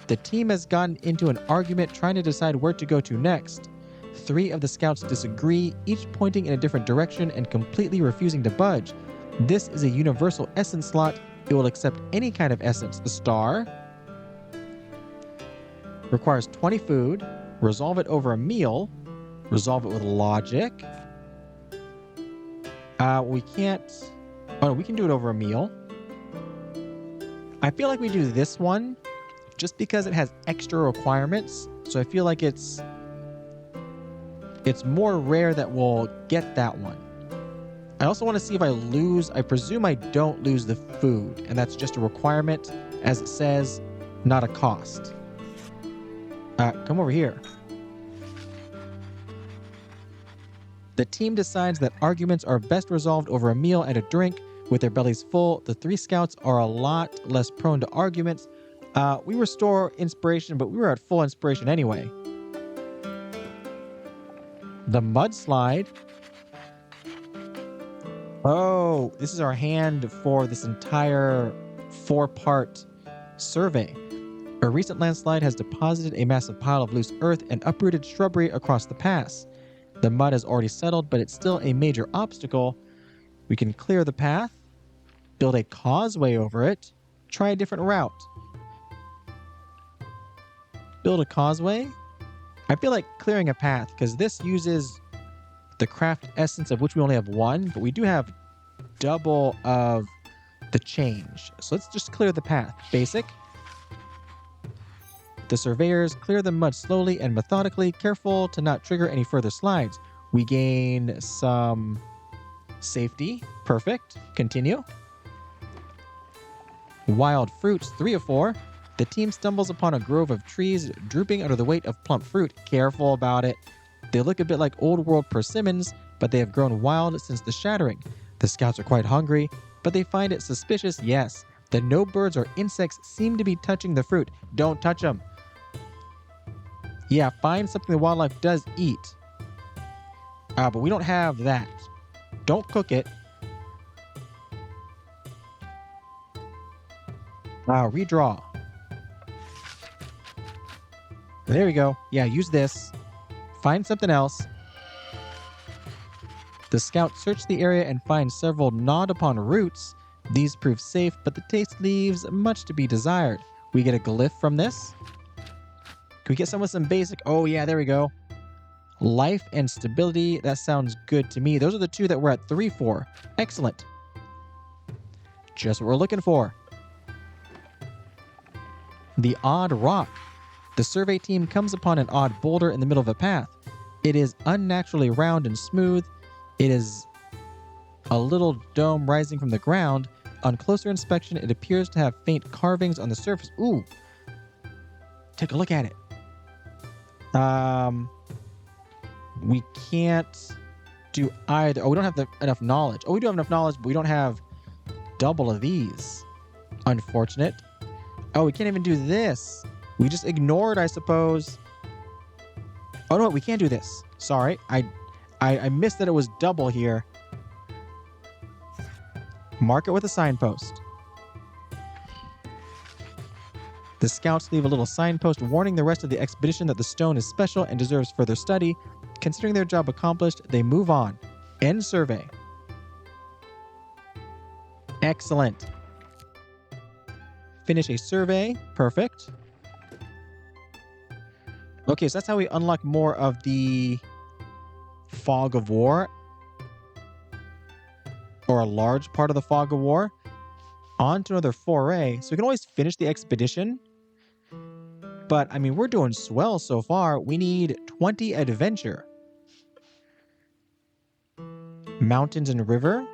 The team has gotten into an argument trying to decide where to go to next. 3 of the scouts disagree, each pointing in a different direction and completely refusing to budge. This is a universal essence slot. It will accept any kind of essence. The star requires 20 food. Resolve it over a meal. Resolve it with logic. We can't... Oh, no, we can do it over a meal. I feel like we do this one just because it has extra requirements. So I feel like it's more rare that we'll get that one. I also want to see if I lose. I presume I don't lose the food, and that's just a requirement, as it says, not a cost. Come over here. The team decides that arguments are best resolved over a meal and a drink. With their bellies full, the 3 scouts are a lot less prone to arguments. We restore inspiration, but we were at full inspiration anyway. The mudslide. Oh, this is our hand for this entire 4-part survey. A recent landslide has deposited a massive pile of loose earth and uprooted shrubbery across the pass. The mud has already settled, but it's still a major obstacle. We can clear the path, build a causeway over it, try a different route. Build a causeway? I feel like clearing a path, because this uses the craft essence, of which we only have 1, but we do have double of the change. So let's just clear the path. Basic. The surveyors clear the mud slowly and methodically, careful to not trigger any further slides. We gain some safety. Perfect. Continue. Wild fruits, 3 of 4. The team stumbles upon a grove of trees drooping under the weight of plump fruit. Careful about it. They look a bit like old world persimmons, but they have grown wild since the shattering. The scouts are quite hungry, but they find it suspicious, yes. The no birds or insects seem to be touching the fruit. Don't touch them. Yeah, find something the wildlife does eat. But we don't have that. Don't cook it. Redraw. There we go. Yeah, use this. Find something else. The scouts search the area and find several gnawed upon roots. These prove safe, but the taste leaves much to be desired. We get a glyph from this. Can we get some with some basic? Oh yeah, there we go. Life and stability. That sounds good to me. Those are the two that we're at 3 for. Excellent. Just what we're looking for. The odd rock. The survey team comes upon an odd boulder in the middle of a path. It is unnaturally round and smooth. It is a little dome rising from the ground. On closer inspection, it appears to have faint carvings on the surface. Ooh. Take a look at it. We can't do either. Oh, we don't have enough knowledge. Oh, we do have enough knowledge, but we don't have double of these. Unfortunate. Oh, we can't even do this. We just ignored, I suppose. Oh, no, we can't do this. Sorry. I missed that it was double here. Mark it with a signpost. The scouts leave a little signpost warning the rest of the expedition that the stone is special and deserves further study. Considering their job accomplished, they move on. End survey. Excellent. Finish a survey. Perfect. Okay, so that's how we unlock more of the fog of war. Or a large part of the fog of war. On to another foray. So we can always finish the expedition. But, I mean, we're doing swell so far. We need 20 adventure. Mountains and river.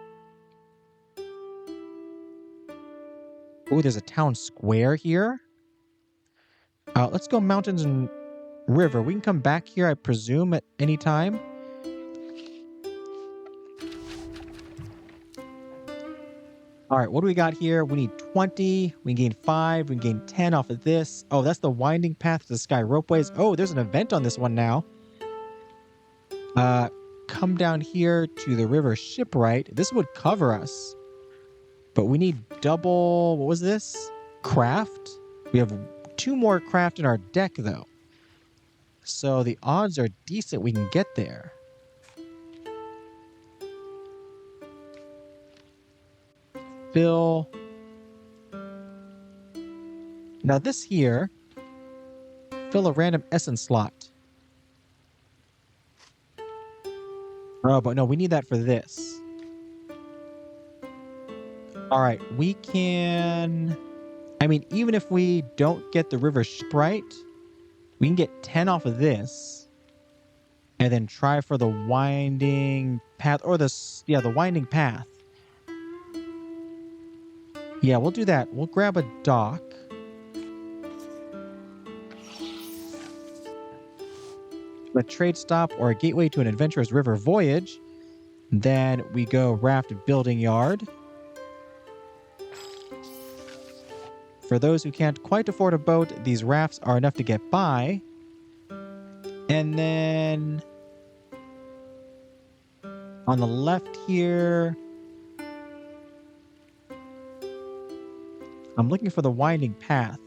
Oh, there's a town square here. Let's go mountains and river. We can come back here, I presume, at any time. All right, what do we got here? We need 20. We can gain 5. We can gain 10 off of this. Oh, that's the winding path to the sky ropeways. Oh, there's an event on this one now. Come down here to the river shipwright. This would cover us. But we need double... What was this? Craft? We have 2 more craft in our deck, though. So the odds are decent we can get there. Fill. Now this here, fill a random essence slot. Oh, but no, we need that for this. All right, we can... I mean, even if we don't get the river sprite, we can get 10 off of this. And then try for the winding path, or the winding path. Yeah, we'll do that. We'll grab a dock. A trade stop or a gateway to an adventurous river voyage. Then we go raft building yard. For those who can't quite afford a boat, these rafts are enough to get by. And then on the left here, I'm looking for the winding path.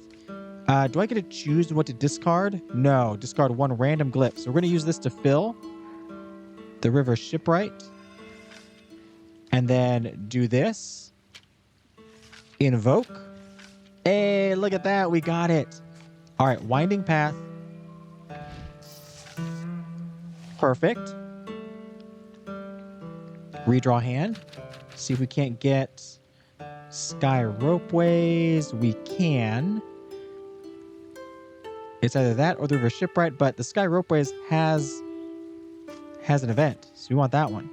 Do I get to choose what to discard? No, discard 1 random glyph. So we're going to use this to fill the river shipwright. And then do this. Invoke. Hey, look at that. We got it. All right, winding path. Perfect. Redraw hand. See if we can't get sky ropeways. We can. It's either that or the river shipwright, but the sky ropeways has an event, so we want that one.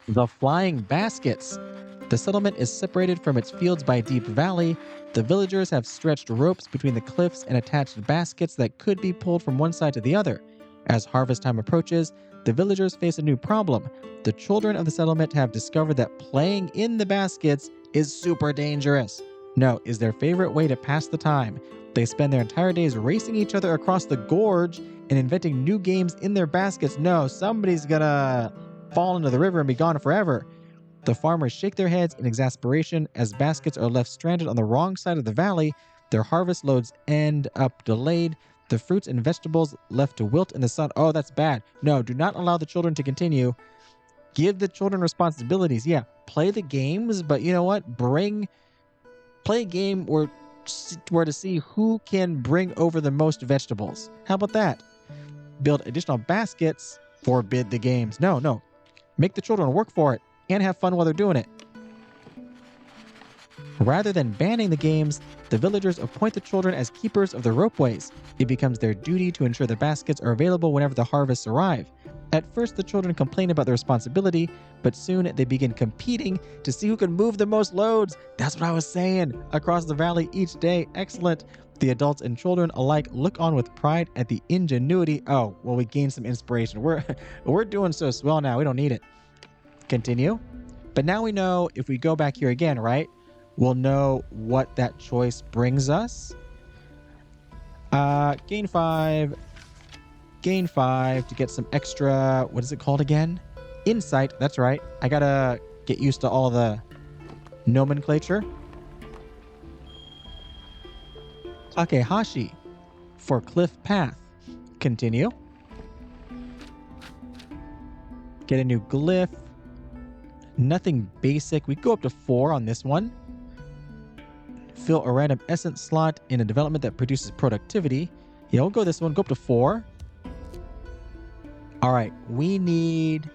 The flying baskets. The settlement is separated from its fields by a deep valley. The villagers have stretched ropes between the cliffs and attached baskets that could be pulled from one side to the other. As harvest time approaches, the villagers face a new problem. The children of the settlement have discovered that playing in the baskets is super dangerous. No, is their favorite way to pass the time. They spend their entire days racing each other across the gorge and inventing new games in their baskets. No, somebody's gonna fall into the river and be gone forever. The farmers shake their heads in exasperation as baskets are left stranded on the wrong side of the valley. Their harvest loads end up delayed. The fruits and vegetables left to wilt in the sun. Oh, that's bad. No, do not allow the children to continue. Give the children responsibilities. Yeah, play the games, but you know what? Play a game where to see who can bring over the most vegetables. How about that? Build additional baskets. Forbid the games. No. Make the children work for it and have fun while they're doing it. Rather than banning the games, the villagers appoint the children as keepers of the ropeways. It becomes their duty to ensure the baskets are available whenever the harvests arrive. At first, the children complain about the responsibility, but soon they begin competing to see who can move the most loads. That's what I was saying. Across the valley each day. Excellent. The adults and children alike look on with pride at the ingenuity. Oh, well, we gained some inspiration. We're doing so swell now. We don't need it. Continue. But now we know if we go back here again, right? We'll know what that choice brings us. Gain 5 to get some extra, what is it called again? Insight, that's right. I gotta get used to all the nomenclature. Takehashi for cliff path. Continue. Get a new glyph. Nothing basic. We go up to 4 on this one. Fill a random essence slot in a development that produces productivity. Yeah, we'll go this one. Go up to 4. All right, we need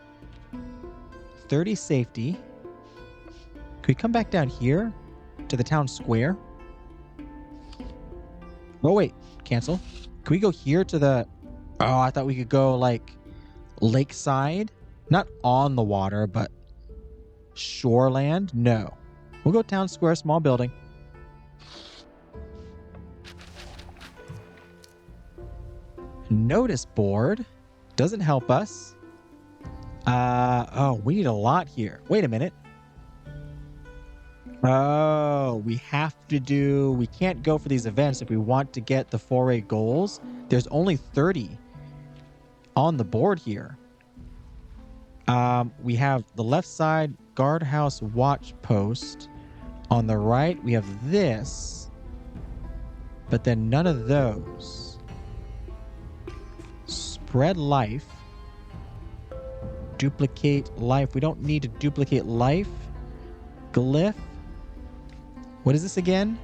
30 safety. Can we come back down here to the town square? Oh, wait, cancel. Can we go here to the... Oh, I thought we could go like lakeside. Not on the water, but shoreland. No. We'll go town square, small building. Notice board doesn't help us. Oh, we need a lot here. Wait a minute. Oh, we can't go for these events if we want to get the Foray goals. There's only 30 on the board here. We have the left side guardhouse watch post. On the right, we have this, but then none of those. Spread life. Duplicate life. We don't need to duplicate life. Glyph. What is this again?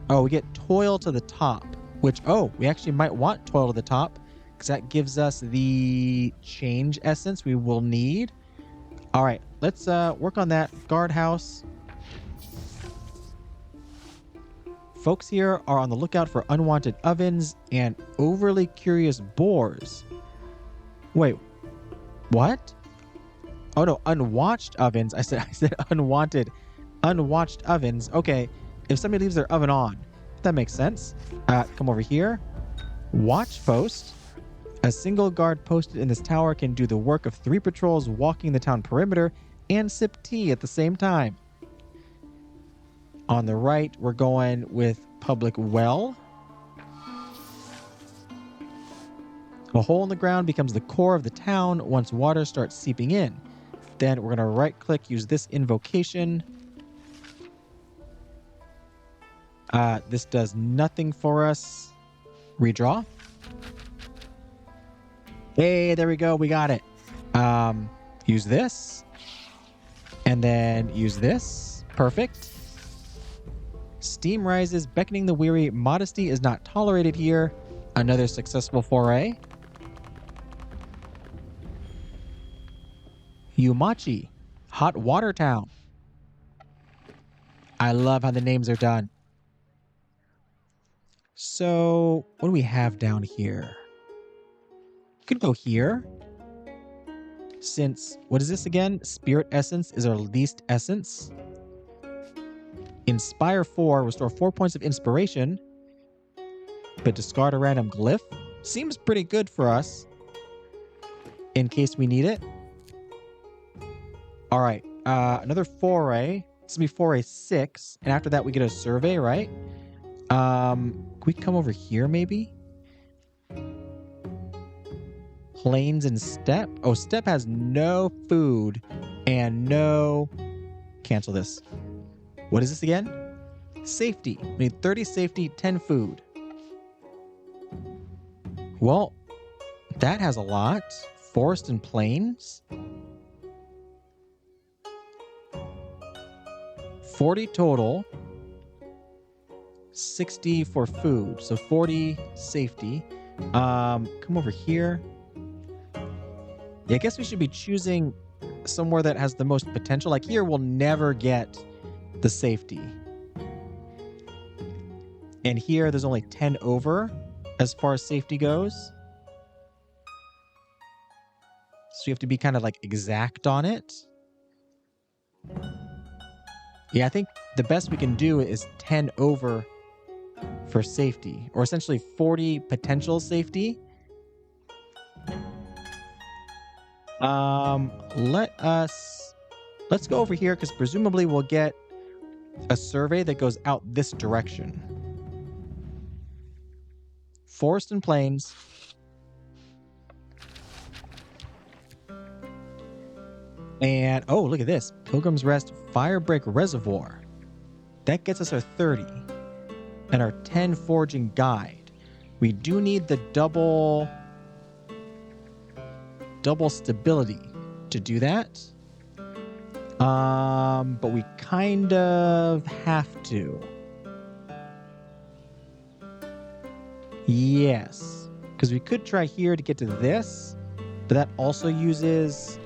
Oh, we get toil to the top, which, we actually might want toil to the top because that gives us the change essence we will need. All right, let's work on that guardhouse. Folks here are on the lookout for unwanted ovens and overly curious boars. Wait, what? Oh no, unwatched ovens. I said unwanted. Unwatched ovens. Okay, if somebody leaves their oven on, that makes sense. Come over here. Watch post. A single guard posted in this tower can do the work of 3 patrols walking the town perimeter and sip tea at the same time. On the right, we're going with public well. A hole in the ground becomes the core of the town once water starts seeping in. Then we're going to right-click, use this invocation. This does nothing for us. Redraw. Hey, there we go. We got it. Use this. And then use this. Perfect. Steam rises, beckoning the weary. Modesty is not tolerated here. Another successful foray. Yumachi, hot water town. I love how the names are done. So, what do we have down here? Could go here. Since, what is this again? Spirit Essence is our least essence. Inspire 4, restore 4 points of inspiration, but discard a random glyph. Seems pretty good for us, in case we need it. All right, another Foray. This will be Foray 6, and after that we get a survey, right? Can we come over here maybe? Plains and Steppe. Oh, Steppe has no food and no... Cancel this. What is this again? Safety. We need 30 safety, 10 food. Well, that has a lot. Forest and plains. 40 total. 60 for food. So 40 safety. Come over here. Yeah, I guess we should be choosing somewhere that has the most potential. Like here, we'll never get the safety. And here, there's only 10 over as far as safety goes. So you have to be kind of like exact on it. Yeah, I think the best we can do is 10 over for safety, or essentially 40 potential safety. Let's go over here because presumably we'll get a survey that goes out this direction. Forest and plains. And, oh, look at this. Pilgrim's Rest Firebreak Reservoir. That gets us our 30. And our 10 forging guide. We do need the double stability to do that. But we kind of have to. Yes. Because we could try here to get to this, but that also uses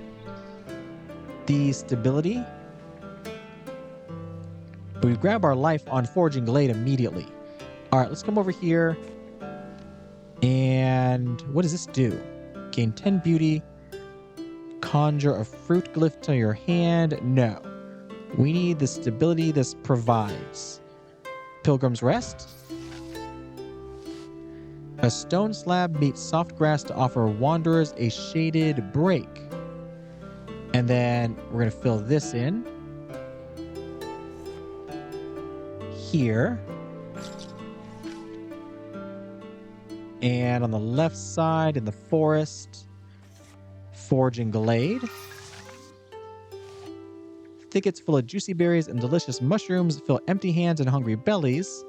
the stability. But we grab our life on Forging Glade immediately. All right, let's come over here. And what does this do? Gain 10 beauty. Conjure a fruit glyph to your hand. No. We need the stability this provides. Pilgrim's Rest. A stone slab meets soft grass to offer wanderers a shaded break. And then we're going to fill this in. Here. And on the left side in the forest, Forging Glade. Thickets full of juicy berries and delicious mushrooms fill empty hands and hungry bellies.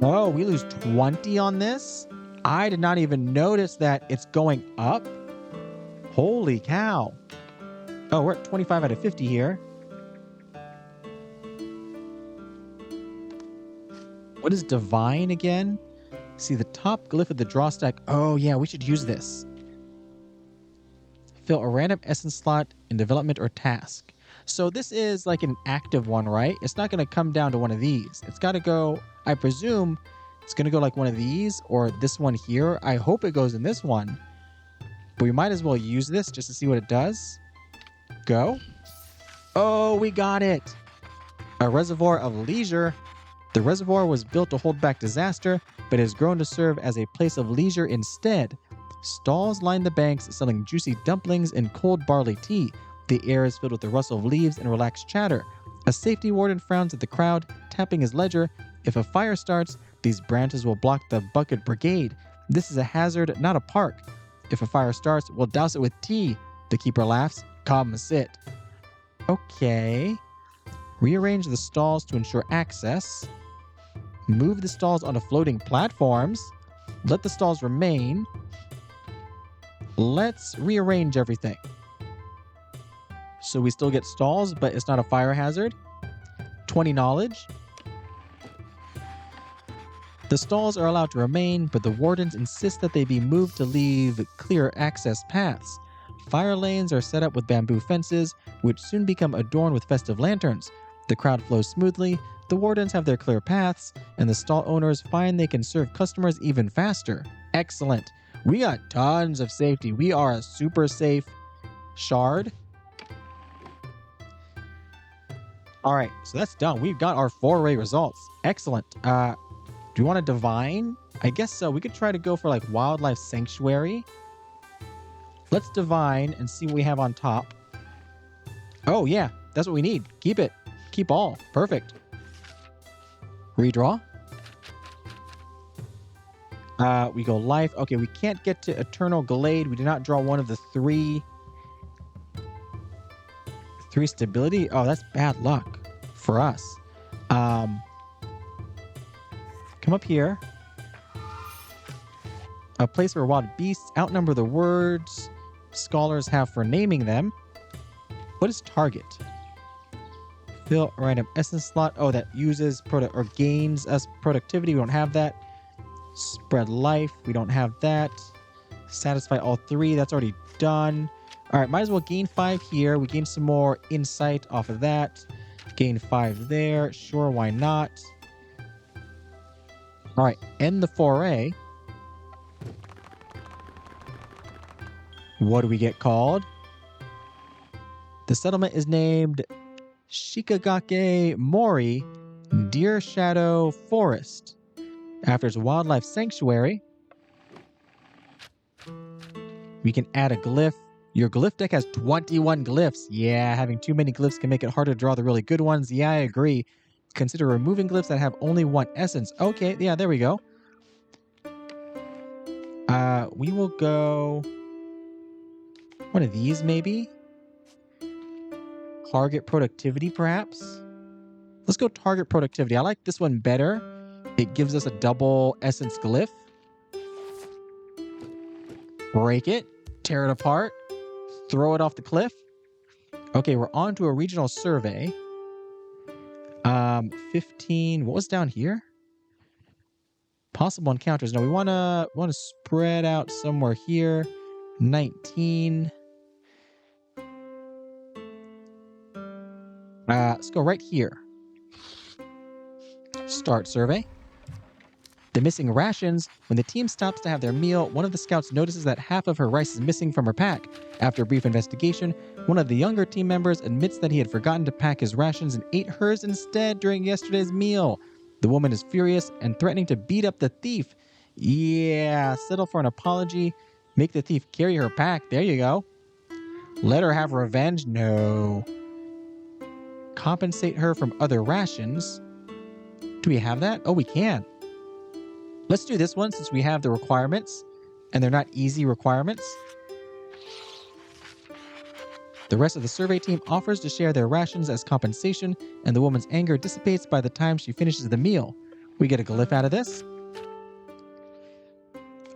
Oh, we lose 20 on this? I did not even notice that it's going up. Holy cow. Oh, we're at 25 out of 50 here. What is Divine again? See the top glyph of the draw stack. Oh yeah, we should use this. Fill a random essence slot in development or task. So this is like an active one, right? It's not going to come down to one of these. It's got to go, I presume it's going to go like one of these or this one here. I hope it goes in this one. But we might as well use this just to see what it does. Go. Oh, we got it. A reservoir of leisure. The reservoir was built to hold back disaster, but has grown to serve as a place of leisure instead. Stalls line the banks, selling juicy dumplings and cold barley tea. The air is filled with the rustle of leaves and relaxed chatter. A safety warden frowns at the crowd, tapping his ledger. If a fire starts, these branches will block the bucket brigade. This is a hazard, not a park. If a fire starts, we'll douse it with tea. The keeper laughs. Come sit. Okay. Rearrange the stalls to ensure access. Move the stalls onto floating platforms. Let the stalls remain. Let's rearrange everything. So we still get stalls, but it's not a fire hazard. 20 knowledge. The stalls are allowed to remain, but the wardens insist that they be moved to leave clear access paths. Fire lanes are set up with bamboo fences, which soon become adorned with festive lanterns. The crowd flows smoothly, the wardens have their clear paths, and the stall owners find they can serve customers even faster. Excellent. We got tons of safety. We are a super safe shard. All right, so that's done. We've got our foray results. Excellent. Do you want to divine? I guess so. We could try to go for like wildlife sanctuary. Let's divine and see what we have on top. Oh yeah, that's what we need. Keep it. Keep all. Perfect. Redraw. We go life. Okay, we can't get to Eternal Glade. We did not draw one of the three stability. Oh, that's bad luck for us. Come up here. A place where wild beasts outnumber the words scholars have for naming them. What is target? Fill a random essence slot. Oh, that uses or gains us productivity. We don't have that. Spread life. We don't have that. Satisfy all three. That's already done. All right, might as well gain 5 here. We gain some more insight off of that. Gain 5 there. Sure, why not? All right, end the foray. What do we get called? The settlement is named Shikagake Mori Deer Shadow Forest. After its wildlife sanctuary, we can add a glyph. Your glyph deck has 21 glyphs. Yeah, having too many glyphs can make it hard to draw the really good ones. Yeah, I agree. Consider removing glyphs that have only one essence. Okay, yeah, there we go. We will go one of these maybe. Target productivity, perhaps. Let's go target productivity. I like this one better. It gives us a double essence glyph. Break it, tear it apart, throw it off the cliff. Okay, we're on to a regional survey. 15. What was down here? Possible encounters. No, we want to spread out somewhere here. 19. Let's go right here. Start survey. The missing rations. When the team stops to have their meal, one of the scouts notices that half of her rice is missing from her pack. After a brief investigation, one of the younger team members admits that he had forgotten to pack his rations and ate hers instead during yesterday's meal. The woman is furious and threatening to beat up the thief. Yeah, settle for an apology. Make the thief carry her pack. There you go. Let her have revenge? No. Compensate her from other rations. Do we have that? Oh, we can. Let's do this one since we have the requirements, and they're not easy requirements. The rest of the survey team offers to share their rations as compensation, and the woman's anger dissipates by the time she finishes the meal. We get a glyph out of this.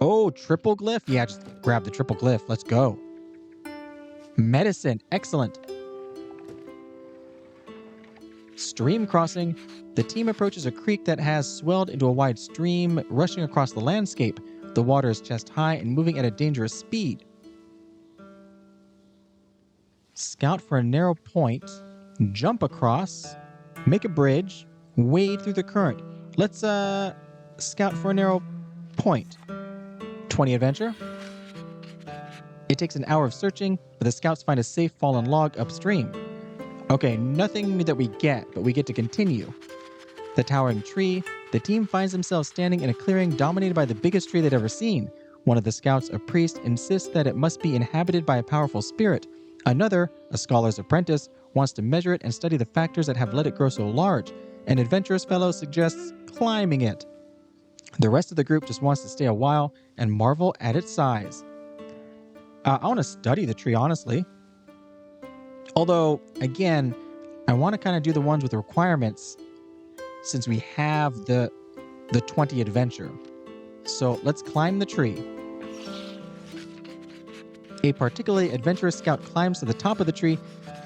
Oh, triple glyph? Yeah, just grab the triple glyph. Let's go. Medicine. Excellent. Stream crossing. The team approaches a creek that has swelled into a wide stream, rushing across the landscape. The water is chest high and moving at a dangerous speed. Scout for a narrow point, jump across, make a bridge, wade through the current. Let's scout for a narrow point. 20 adventure. It takes an hour of searching, but the scouts find a safe fallen log upstream. Okay, nothing that we get, but we get to continue. The towering tree. The team finds themselves standing in a clearing dominated by the biggest tree they'd ever seen. One of the scouts, a priest, insists that it must be inhabited by a powerful spirit. Another, a scholar's apprentice, wants to measure it and study the factors that have let it grow so large. An adventurous fellow suggests climbing it. The rest of the group just wants to stay a while and marvel at its size. I want to study the tree, honestly. Although, again, I want to kind of do the ones with requirements since we have the 20 adventure. So let's climb the tree. A particularly adventurous scout climbs to the top of the tree.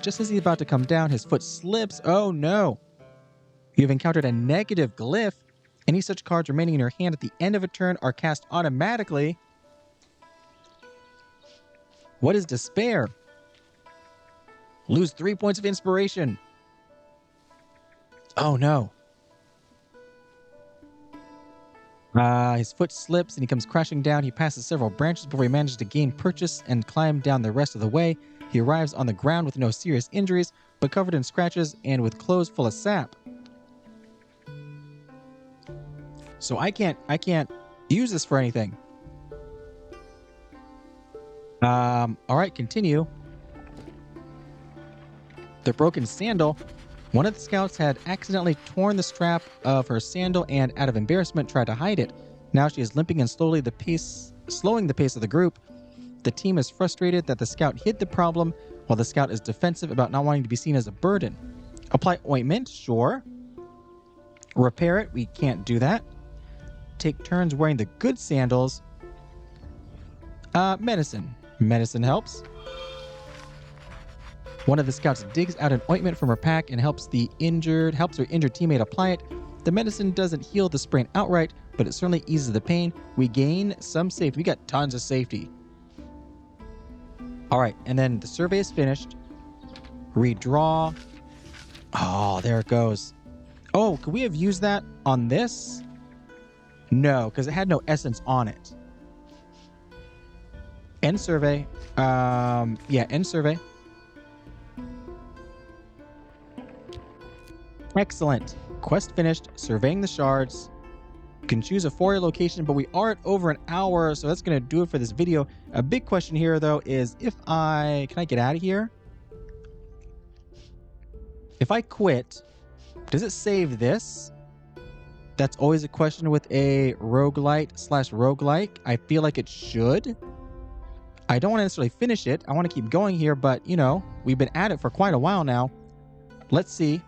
Just as he's about to come down, his foot slips. Oh no! You've encountered a negative glyph. Any such cards remaining in your hand at the end of a turn are cast automatically. What is despair? Lose 3 points of inspiration. Oh no. His foot slips and he comes crashing down. He passes several branches before he manages to gain purchase and climb down the rest of the way. He arrives on the ground with no serious injuries, but covered in scratches and with clothes full of sap. So I can't use this for anything. All right, continue. The broken sandal. One of the scouts had accidentally torn the strap of her sandal and, out of embarrassment, tried to hide it. Now she is limping and slowing the pace of the group. The team is frustrated that the scout hid the problem, while the scout is defensive about not wanting to be seen as a burden. Apply ointment, sure. Repair it, we can't do that. Take turns wearing the good sandals. Medicine. Medicine helps. One of the scouts digs out an ointment from her pack and helps her injured teammate apply it. The medicine doesn't heal the sprain outright, but it certainly eases the pain. We gain some safety. We got tons of safety. All right, and then the survey is finished. Redraw. Oh, there it goes. Oh, could we have used that on this? No, because it had no essence on it. End survey. End survey. Excellent. Quest finished. Surveying the shards. You can choose a Foray location, but we are at over an hour, so that's going to do it for this video. A big question here, though, is can I get out of here? If I quit, does it save this? That's always a question with a roguelite/roguelike. I feel like it should. I don't want to necessarily finish it. I want to keep going here, but, we've been at it for quite a while now. Let's see.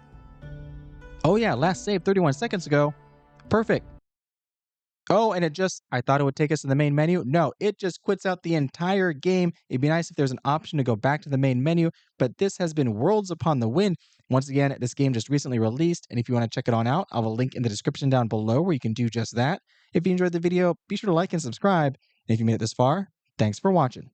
Oh, yeah, last save 31 seconds ago. Perfect. Oh, and I thought it would take us to the main menu. No, it just quits out the entire game. It'd be nice if there's an option to go back to the main menu, but this has been Worlds Upon the Wind. Once again, this game just recently released, and if you want to check it on out, I'll have a link in the description down below where you can do just that. If you enjoyed the video, be sure to like and subscribe. And if you made it this far, thanks for watching.